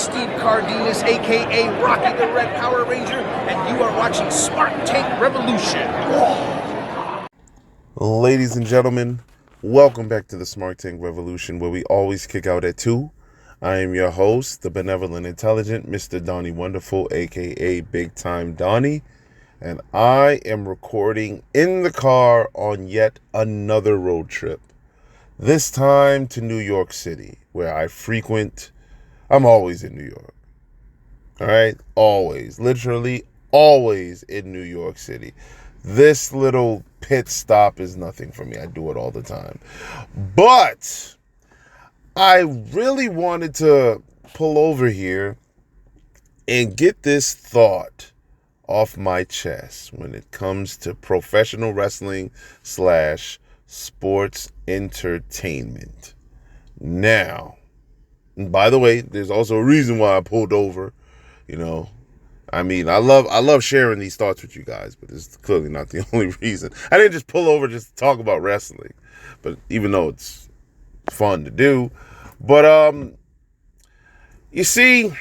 Steve Cardenas, a.k.a. Rocky the Red Power Ranger, and you are watching SmarkTank Revolution. Ladies and gentlemen, welcome back to the SmarkTank Revolution, where we always kick out at 2. I am your host, the benevolent, intelligent Mr. Donnie Wonderful, a.k.a. Big Time Donnie, and I am recording in the car on yet another road trip. This time to New York City, where I frequent. I'm always in New York. All right? Always. Literally always in New York City. This little pit stop is nothing for me. I do it all the time. But I really wanted to pull over here and get this thought off my chest when it comes to professional wrestling / sports entertainment. Now, and by the way, there's also a reason why I pulled over. You know, I mean, I love sharing these thoughts with you guys, but it's clearly not the only reason. I didn't just pull over just to talk about wrestling, but even though it's fun to do. But you see,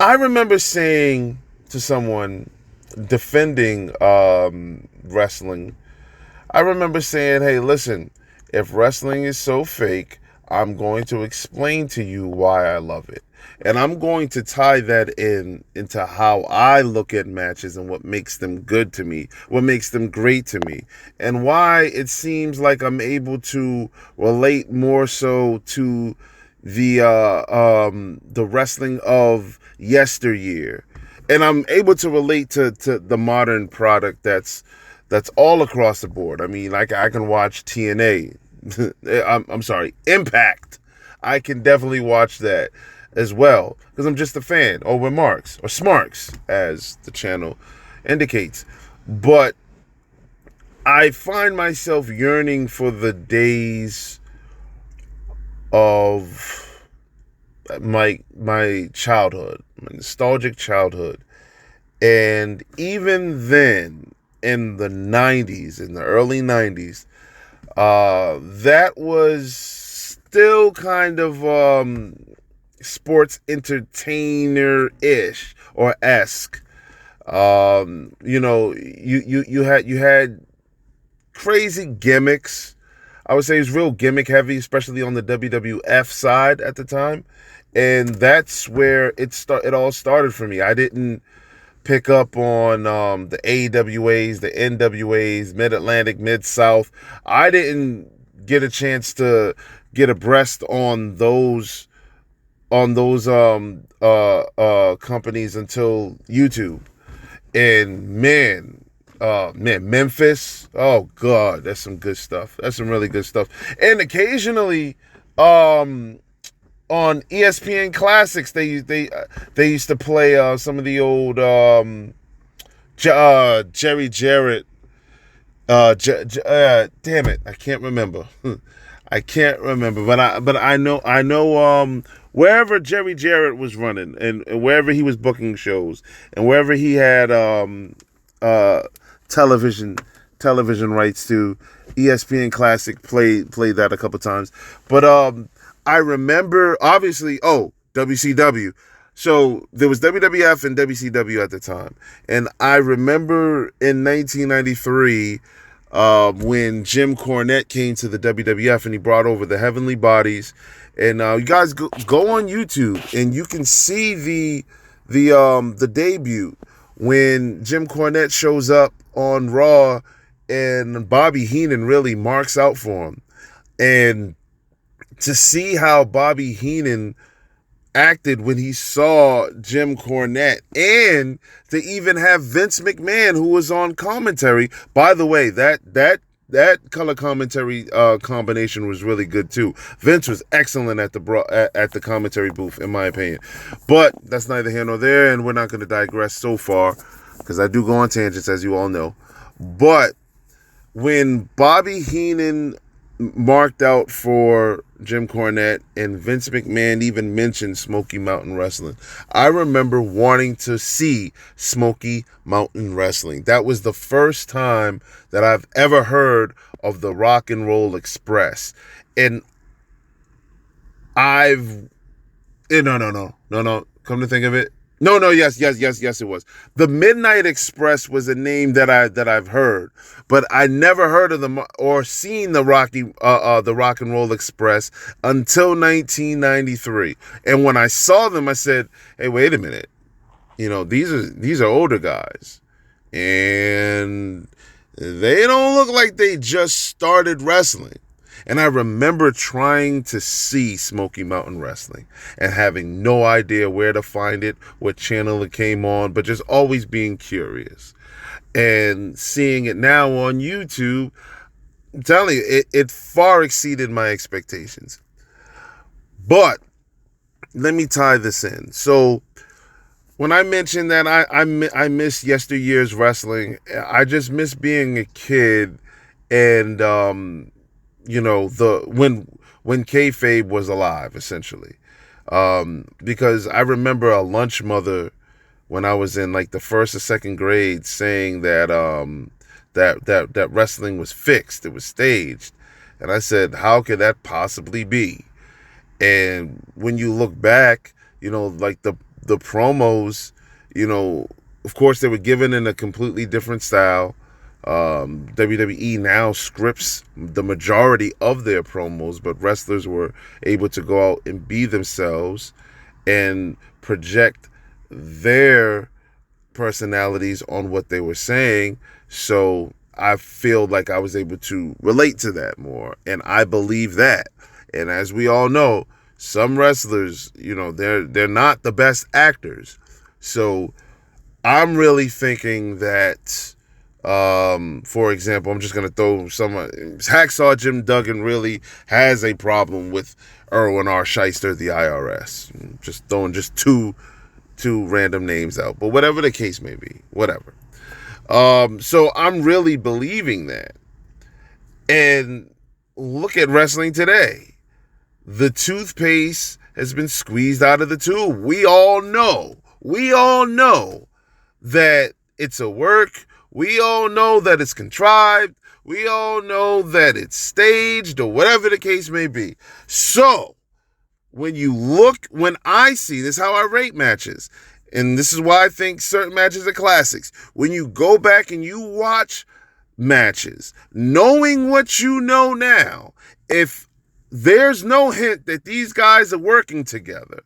I remember saying to someone defending wrestling, I remember saying, hey, listen, if wrestling is so fake, I'm going to explain to you why I love it. And I'm going to tie that into how I look at matches and what makes them good to me, what makes them great to me, and why it seems like I'm able to relate more so to the wrestling of yesteryear. And I'm able to relate to the modern product that's all across the board. I mean, like I can watch TNA. I'm sorry, Impact. I can definitely watch that as well because I'm just a fan. Or we're Marks or Smarks, as the channel indicates. But I find myself yearning for the days of my childhood, my nostalgic childhood. And even then, in the 90s, in the early 90s, that was still kind of sports entertainer-ish or esque. You know, you had crazy gimmicks. I would say it was real gimmick heavy, especially on the WWF side at the time. And that's where it all started for me. I didn't pick up on the AWAs, the NWAs, Mid-Atlantic, Mid-South. I didn't get a chance to get abreast on those companies until YouTube. And man, Memphis, oh God, that's some good stuff. That's some really good stuff. And occasionally, on ESPN Classics, they used to play some of the old Jerry Jarrett. Damn it, I can't remember. I can't remember, but I know wherever Jerry Jarrett was running and wherever he was booking shows and wherever he had television rights to, ESPN Classic played that a couple times. But I remember, obviously, WCW. So there was WWF and WCW at the time. And I remember in 1993, when Jim Cornette came to the WWF and he brought over the Heavenly Bodies. And you guys go on YouTube and you can see the debut when Jim Cornette shows up on Raw and Bobby Heenan really marks out for him. And to see how Bobby Heenan acted when he saw Jim Cornette, and to even have Vince McMahon, who was on commentary. By the way, that color commentary combination was really good too. Vince was excellent at the commentary booth, in my opinion. But that's neither here nor there, and we're not going to digress so far because I do go on tangents, as you all know. But when Bobby Heenan marked out for Jim Cornette and Vince McMahon even mentioned Smoky Mountain Wrestling, I remember wanting to see Smoky Mountain Wrestling. That was the first time that I've ever heard of the Rock and Roll Express. And I've No. Come to think of it, no. Yes, it was. The Midnight Express was a name that I've heard, but I never heard of them or seen the Rock and Roll Express until 1993. And when I saw them, I said, "Hey, wait a minute. These are older guys, and they don't look like they just started wrestling." And I remember trying to see Smoky Mountain Wrestling and having no idea where to find it, what channel it came on, but just always being curious. And seeing it now on YouTube, I'm telling you, it far exceeded my expectations. But let me tie this in. So when I mentioned that I miss yesteryear's wrestling, I just miss being a kid and when Kayfabe was alive, essentially, because I remember a lunch mother when I was in like the first or second grade saying that that wrestling was fixed, it was staged, and I said, how could that possibly be? And when you look back, like the promos, of course they were given in a completely different style. WWE now scripts the majority of their promos, but wrestlers were able to go out and be themselves and project their personalities on what they were saying. So I feel like I was able to relate to that more, and I believe that. And as we all know, some wrestlers, they're not the best actors. So I'm really thinking that, for example, I'm just going to throw Hacksaw Jim Duggan really has a problem with Erwin R. Shyster, the IRS. Just throwing two random names out, but whatever the case may be, whatever. So I'm really believing that. And look at wrestling today. The toothpaste has been squeezed out of the tube. We all know that it's a work. We all know that it's contrived. We all know that it's staged or whatever the case may be. So when I see this, how I rate matches, and this is why I think certain matches are classics. When you go back and you watch matches, knowing what you know now, if there's no hint that these guys are working together,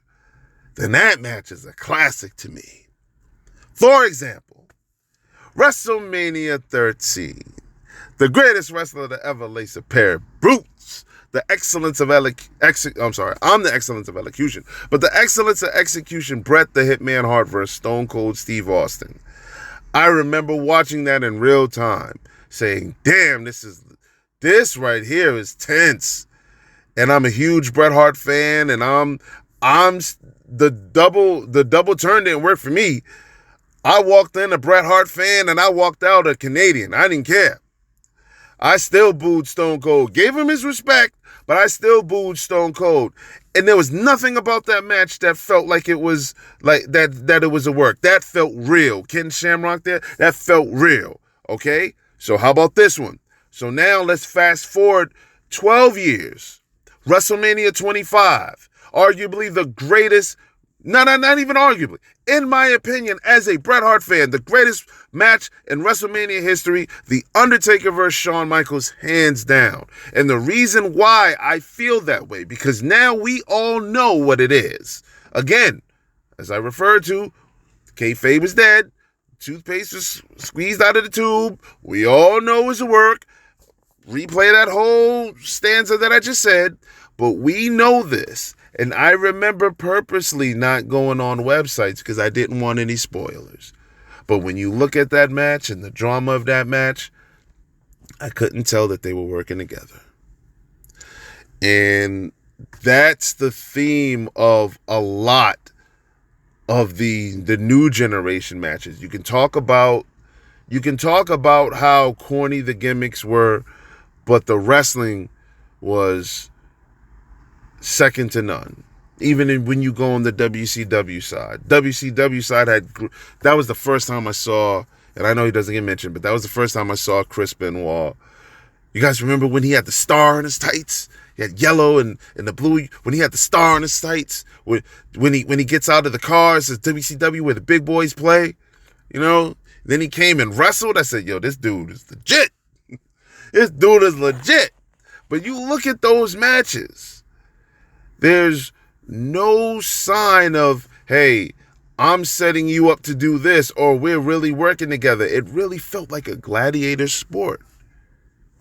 then that match is a classic to me. For example, WrestleMania 13. The greatest wrestler to ever lace a pair of boots. I'm the excellence of elocution. But the excellence of execution, Bret the Hitman Hart versus Stone Cold Steve Austin. I remember watching that in real time, saying, damn, this right here is tense. And I'm a huge Bret Hart fan, and I'm the double turn didn't work for me. I walked in a Bret Hart fan, and I walked out a Canadian. I didn't care. I still booed Stone Cold. Gave him his respect, but I still booed Stone Cold. And there was nothing about that match that felt like it was like that it was a work. That felt real. Ken Shamrock there, that felt real. Okay? So how about this one? So now let's fast forward 12 years. WrestleMania 25, arguably the greatest, not even arguably, in my opinion, as a Bret Hart fan, the greatest match in WrestleMania history, The Undertaker versus Shawn Michaels, hands down. And the reason why I feel that way, because now we all know what it is. Again, as I referred to, kayfabe is dead, toothpaste was squeezed out of the tube, we all know it's a work. Replay that whole stanza that I just said, but we know this. And I remember purposely not going on websites because I didn't want any spoilers. But when you look at that match and the drama of that match, I couldn't tell that they were working together. And that's the theme of a lot of the new generation matches. You can talk about how corny the gimmicks were, but the wrestling was second to none. Even when you go on the WCW side. WCW side that was the first time I saw, and I know he doesn't get mentioned, but that was the first time I saw Chris Benoit. You guys remember when he had the star in his tights? He had yellow and the blue. When he had the star on his sights, when he gets out of the car, it says WCW where the big boys play. You know. Then he came and wrestled. I said, yo, this dude is legit. This dude is legit. But you look at those matches. There's no sign of, hey, I'm setting you up to do this, or we're really working together. It really felt like a gladiator sport.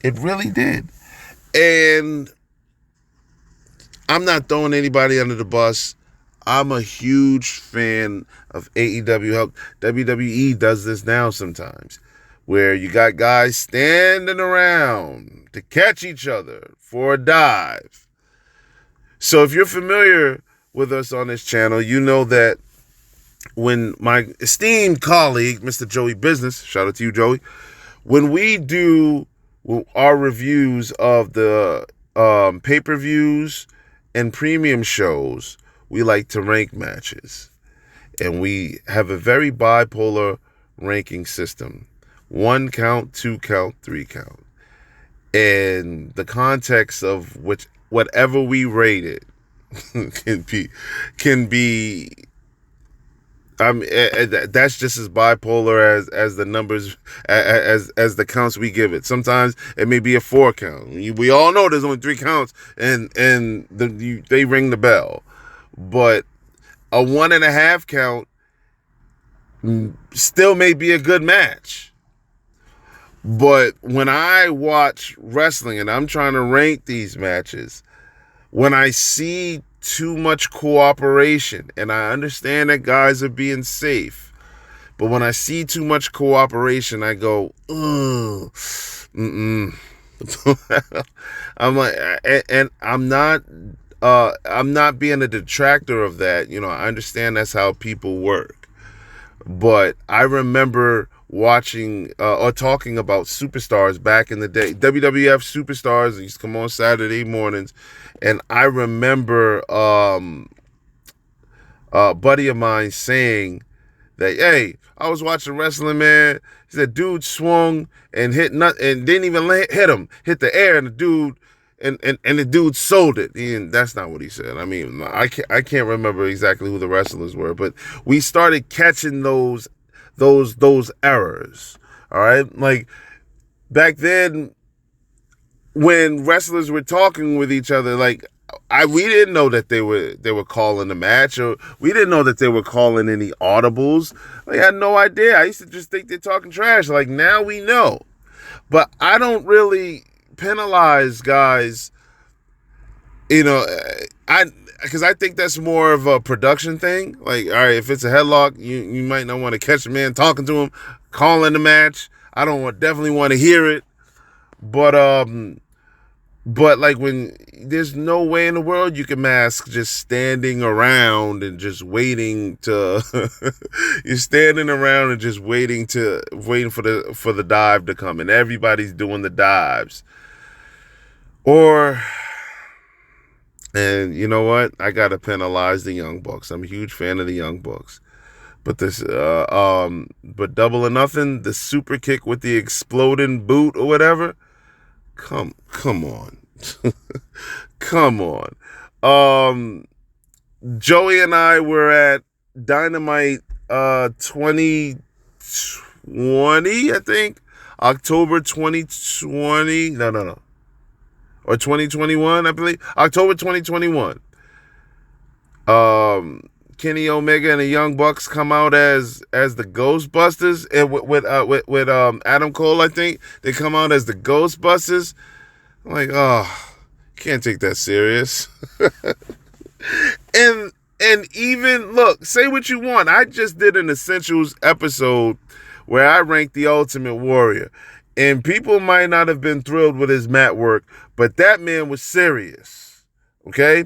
It really did. And I'm not throwing anybody under the bus. I'm a huge fan of AEW. Help. WWE does this now sometimes, where you got guys standing around to catch each other for a dive. So if you're familiar with us on this channel, you know that when my esteemed colleague, Mr. Joey Business, shout out to you, Joey, when we do our reviews of the pay-per-views and premium shows, we like to rank matches. And we have a very bipolar ranking system. 1 count, 2 count, 3 count. And the context of whatever we rate it can be that's just as bipolar as the numbers, as the counts we give it. Sometimes it may be a 4 count. We all know there's only 3 counts, and they ring the bell. But a 1.5 count still may be a good match. But when I watch wrestling and I'm trying to rank these matches, when I see too much cooperation, and I understand that guys are being safe, but when I see too much cooperation, I go, ugh, I'm like, and I'm not being a detractor of that. You know, I understand that's how people work. But I remember watching or talking about superstars back in the day. WWF superstars used to come on Saturday mornings. And I remember a buddy of mine saying that, hey, I was watching wrestling, man. He said, dude swung and hit and didn't even hit him. Hit the air, and the dude and the dude sold it. And that's not what he said. I mean, I can't remember exactly who the wrestlers were, but we started catching those errors. All right, like back then when wrestlers were talking with each other, like we didn't know that they were calling the match, or we didn't know that they were calling any audibles. Like, I had no idea. I used to just think they're talking trash. Like, now we know. But I don't really penalize guys, you know, because I think that's more of a production thing. Like, all right, if it's a headlock, you might not want to catch a man talking to him, calling the match. I definitely want to hear it. But like, when there's no way in the world you can mask just standing around and just waiting to you're standing around and just waiting for the dive to come, and everybody's doing the dives. And you know what? I gotta penalize the Young Bucks. I'm a huge fan of the Young Bucks. But but Double or Nothing, the super kick with the exploding boot or whatever. Come on. Come on. Joey and I were at Dynamite 2020, I think. October 2020. No. Or 2021, I believe. October 2021. Kenny Omega and the Young Bucks come out as the Ghostbusters, and with Adam Cole, I think they come out as the Ghostbusters. I'm like, oh, can't take that serious. and even look, say what you want. I just did an Essentials episode where I ranked the Ultimate Warrior, and people might not have been thrilled with his mat work, but that man was serious. Okay.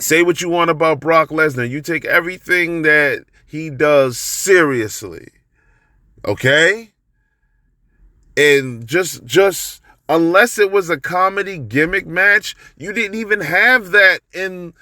Say what you want about Brock Lesnar. You take everything that he does seriously. Okay? And just unless it was a comedy gimmick match, you didn't even have that in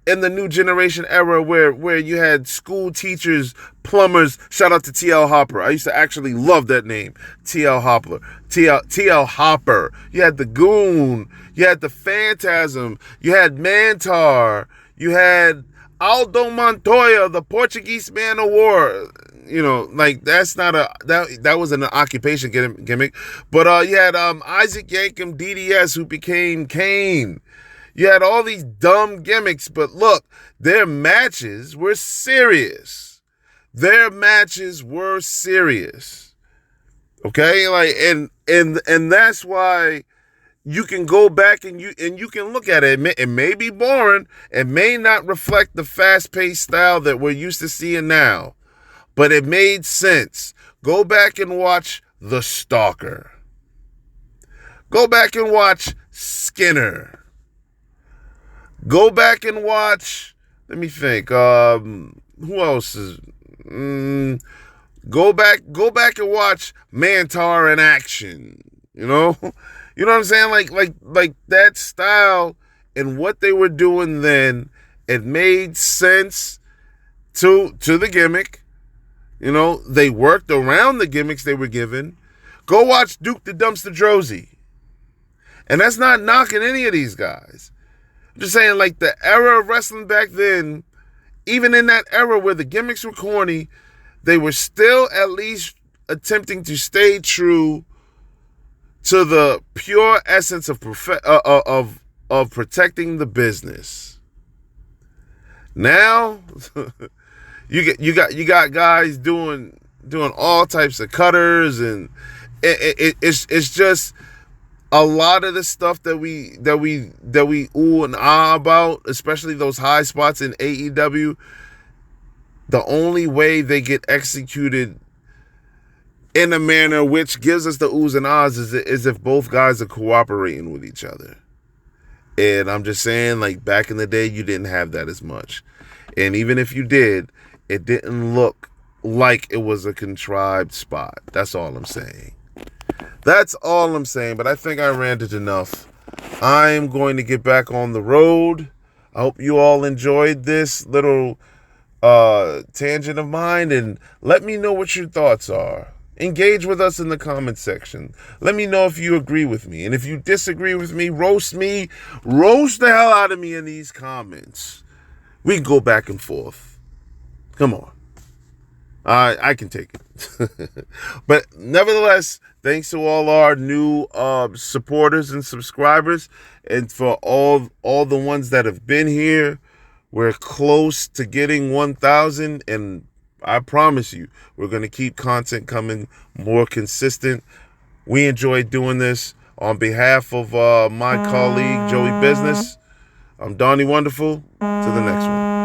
in the new generation era where you had school teachers, plumbers. Shout out to TL Hopper. I used to actually love that name, TL Hopper. TL Hopper. You had the Goon. You had the Phantasm. You had Mantar. You had Aldo Montoya, the Portuguese man of war. You know, like that's not that wasn't an occupation gimmick. But you had Isaac Yankem DDS, who became Kane. You had all these dumb gimmicks, but look, their matches were serious. Their matches were serious. Okay? Like and that's why you can go back and you can look at it. It may be boring. It may not reflect the fast-paced style that we're used to seeing now. But it made sense. Go back and watch The Stalker. Go back and watch Skinner. Go back and watch, let me think, who else is, go back and watch Mantar in action, you know? You know what I'm saying? Like that style and what they were doing then, it made sense to the gimmick. You know, they worked around the gimmicks they were given. Go watch Duke the Dumpster Droese. And that's not knocking any of these guys. I'm just saying, like, the era of wrestling back then, even in that era where the gimmicks were corny, they were still at least attempting to stay true to the pure essence of protecting the business. Now, you got guys doing all types of cutters, and it's just a lot of the stuff that we ooh and ah about, especially those high spots in AEW. The only way they get executed in a manner which gives us the oohs and ahs is if both guys are cooperating with each other. And I'm just saying, like, back in the day, you didn't have that as much. And even if you did, it didn't look like it was a contrived spot. That's all I'm saying. That's all I'm saying, but I think I ranted enough. I'm going to get back on the road. I hope you all enjoyed this little tangent of mine, and let me know what your thoughts are. Engage with us in the comment section. Let me know if you agree with me, and if you disagree with me, roast the hell out of me in these comments. We can go back and forth. Come on. I can take it. But nevertheless, thanks to all our new supporters and subscribers, and for all the ones that have been here. We're close to getting 1,000, and I promise you, we're going to keep content coming more consistent. We enjoy doing this. On behalf of my colleague, Joey Business, I'm Donnie Wonderful. To the next one.